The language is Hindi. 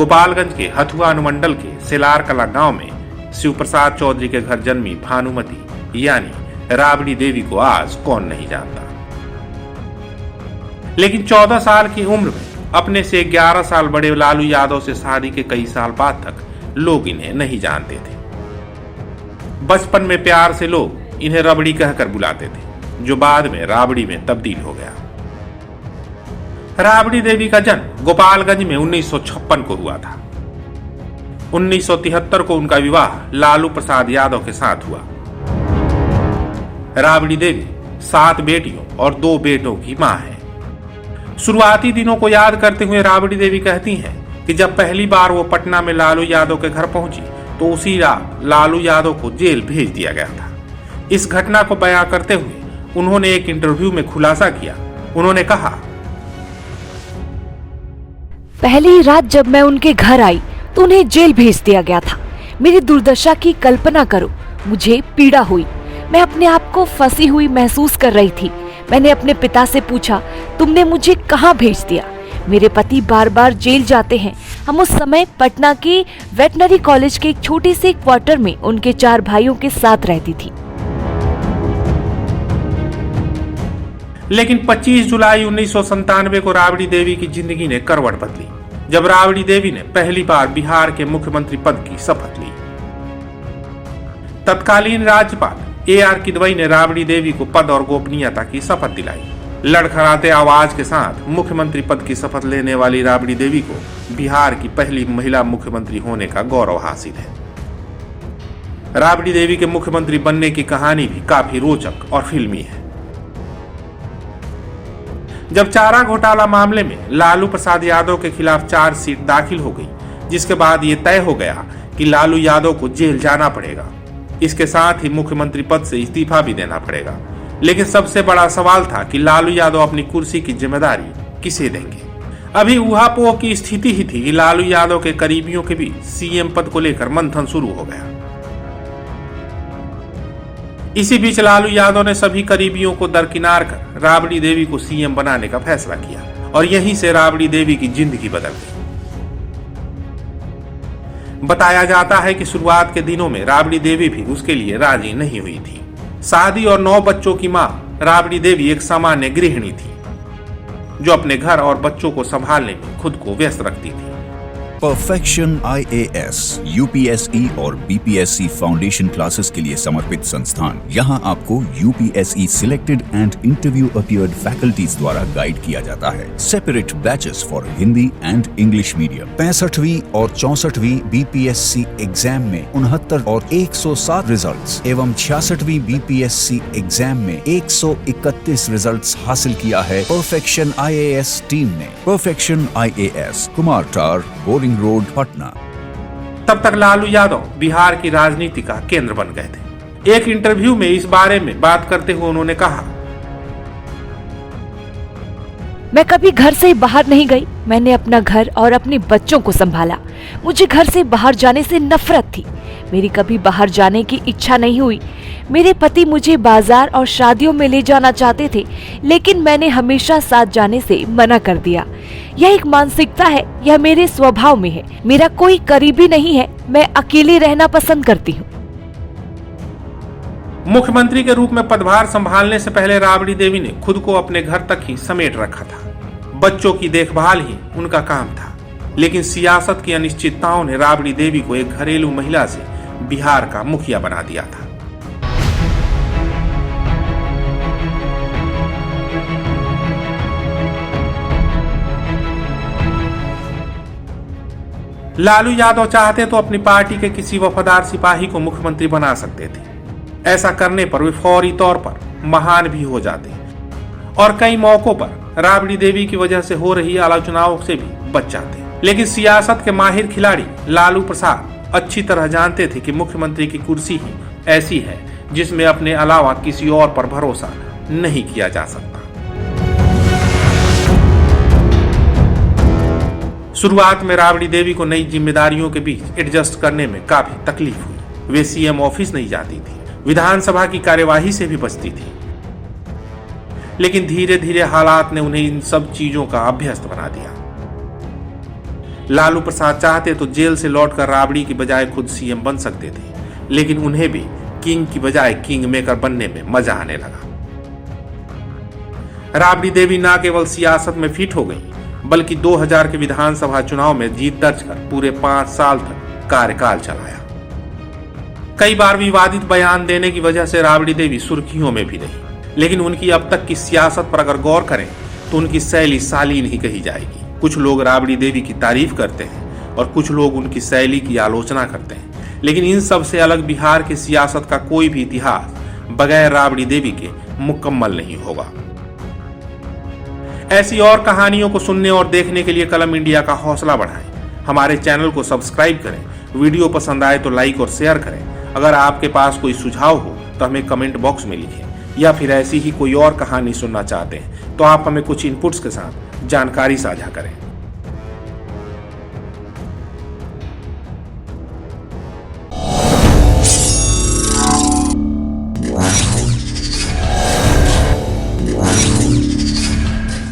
गोपालगंज के हथुआ अनुमंडल के सिलार कला गांव में शिव प्रसाद चौधरी के घर जन्मी भानुमति यानी राबड़ी देवी को आज कौन नहीं जानता। लेकिन 14 साल की उम्र में अपने से 11 साल बड़े लालू यादव से शादी के कई साल बाद तक लोग इन्हें नहीं जानते थे। बचपन में प्यार से लोग इन्हें रबड़ी कहकर बुलाते थे, जो बाद में राबड़ी में तब्दील हो गया। राबड़ी देवी का जन्म गोपालगंज में 1956 को हुआ था। 1973 को उनका विवाह लालू प्रसाद यादव के साथ हुआ। राबड़ी देवी 7 बेटियों और 2 बेटों की मां है। शुरुआती दिनों को याद करते हुए राबड़ी देवी कहती हैं कि जब पहली बार वो पटना में लालू यादव के घर पहुंची तो उसी रात लालू यादव को जेल भेज दिया गया था। इस घटना को बयां करते हुए उन्होंने एक इंटरव्यू में खुलासा किया। उन्होंने कहा, पहली रात जब मैं उनके घर आई तो उन्हें जेल भेज दिया गया था। मेरी दुर्दशा की कल्पना करो, मुझे पीड़ा हुई। मैं अपने आप को फंसी हुई महसूस कर रही थी। मैंने अपने पिता से पूछा, तुमने मुझे कहाँ भेज दिया? मेरे पति बार बार जेल जाते हैं। हम उस समय पटना के वेटनरी कॉलेज के एक छोटे से क्वार्टर में उनके 4 भाइयों के साथ रहती थी। लेकिन 25 जुलाई 1997 को राबड़ी देवी की जिंदगी ने करवट बदली, जब राबड़ी देवी ने पहली बार बिहार के मुख्यमंत्री पद की शपथ ली। तत्कालीन राज्यपाल AR किदवई ने राबड़ी देवी को पद और गोपनीयता की शपथ दिलाई। लड़खड़ाते आवाज के साथ मुख्यमंत्री पद की शपथ लेने वाली राबड़ी देवी को बिहार की पहली महिला मुख्यमंत्री होने का गौरव हासिल है। राबड़ी देवी के मुख्यमंत्री बनने की कहानी भी काफी रोचक और फिल्मी है। जब चारा घोटाला मामले में लालू प्रसाद यादव के खिलाफ चार्जशीट दाखिल हो गई, जिसके बाद ये तय हो गया कि लालू यादव को जेल जाना पड़ेगा। इसके साथ ही मुख्यमंत्री पद से इस्तीफा भी देना पड़ेगा। लेकिन सबसे बड़ा सवाल था कि लालू यादव अपनी कुर्सी की जिम्मेदारी किसे देंगे। अभी ऊहापोह की स्थिति ही थी कि लालू यादव के करीबियों के बीच CM पद को लेकर मंथन शुरू हो गया। इसी बीच लालू यादव ने सभी करीबियों को दरकिनार कर राबड़ी देवी को CM बनाने का फैसला किया और यहीं से राबड़ी देवी की जिंदगी बदल गई। बताया जाता है कि शुरुआत के दिनों में राबड़ी देवी भी उसके लिए राजी नहीं हुई थी। शादी और 9 बच्चों की मां राबड़ी देवी एक सामान्य गृहिणी थी, जो अपने घर और बच्चों को संभालने में खुद को व्यस्त रखती थी। परफेक्शन IAS, UPSE और BPSC फाउंडेशन क्लासेस के लिए समर्पित संस्थान। यहाँ आपको UPSE selected and interview appeared faculties द्वारा गाइड किया जाता है। Separate batches for Hindi and English medium. 65वीं और 64वीं BPSC एग्जाम में 69 और 107 रिजल्ट्स एवं 66वीं BPSC एग्जाम में 131 रिजल्ट्स हासिल किया है परफेक्शन IAS टीम ने। परफेक्शन IAS, कुमार टार, बोरिंग रोड, पटना। तब तक लालू यादव बिहार की राजनीति का केंद्र बन गए थे। एक इंटरव्यू में इस बारे में बात करते हुए उन्होंने कहा, मैं कभी घर से बाहर नहीं गई। मैंने अपना घर और अपने बच्चों को संभाला। मुझे घर से बाहर जाने से नफरत थी। मेरी कभी बाहर जाने की इच्छा नहीं हुई। मेरे पति मुझे बाजार और शादियों में ले जाना चाहते थे, लेकिन मैंने हमेशा साथ जाने से मना कर दिया। यह एक मानसिकता है, यह मेरे स्वभाव में है। मेरा कोई करीबी नहीं है, मैं अकेले रहना पसंद करती हूँ। मुख्यमंत्री के रूप में पदभार संभालने से पहले राबड़ी देवी ने खुद को अपने घर तक ही समेट रखा था। बच्चों की देखभाल ही उनका काम था। लेकिन सियासत की अनिश्चितताओं ने राबड़ी देवी को एक घरेलू महिला से बिहार का मुखिया बना दिया था। लालू यादव चाहते तो अपनी पार्टी के किसी वफादार सिपाही को मुख्यमंत्री बना सकते थे। ऐसा करने पर वे फौरी तौर पर महान भी हो जाते और कई मौकों पर राबड़ी देवी की वजह से हो रही आलोचनाओं से भी बच जाते। लेकिन सियासत के माहिर खिलाड़ी लालू प्रसाद अच्छी तरह जानते थे कि मुख्यमंत्री की कुर्सी ही ऐसी है जिसमें अपने अलावा किसी और पर भरोसा नहीं किया जा सकता। शुरुआत में राबड़ी देवी को नई जिम्मेदारियों के बीच एडजस्ट करने में काफी तकलीफ हुई। वे CM ऑफिस नहीं जाती थी, विधानसभा की कार्यवाही से भी बचती थी। लेकिन धीरे धीरे हालात ने उन्हें इन सब चीजों का अभ्यस्त बना दिया। लालू प्रसाद चाहते तो जेल से लौटकर राबड़ी की बजाय खुद सीएम बन सकते थे, लेकिन उन्हें भी किंग की बजाय किंग मेकर बनने में मजा आने लगा। राबड़ी देवी न केवल सियासत में फिट हो गई, बल्कि 2000 के विधानसभा चुनाव में जीत दर्ज कर पूरे 5 साल तक कार्यकाल चलाया। कई बार विवादित बयान देने की वजह से राबड़ी देवी सुर्खियों में भी रही, लेकिन उनकी अब तक की सियासत पर अगर गौर करें तो उनकी शैली शालीन ही कही जाएगी। कुछ लोग राबड़ी देवी की तारीफ करते हैं और कुछ लोग उनकी शैली की आलोचना करते हैं, लेकिन इन सब से अलग बिहार की सियासत का कोई भी इतिहास बगैर राबड़ी देवी के मुकम्मल नहीं होगा। ऐसी और कहानियों को सुनने और देखने के लिए कलम इंडिया का हौसला बढ़ाएं। हमारे चैनल को सब्सक्राइब करें, वीडियो पसंद आए तो लाइक और शेयर करें। अगर आपके पास कोई सुझाव हो तो हमें कमेंट बॉक्स में लिखें, या फिर ऐसी ही कोई और कहानी सुनना चाहते हैं तो आप हमें कुछ इनपुट्स के साथ जानकारी साझा करें।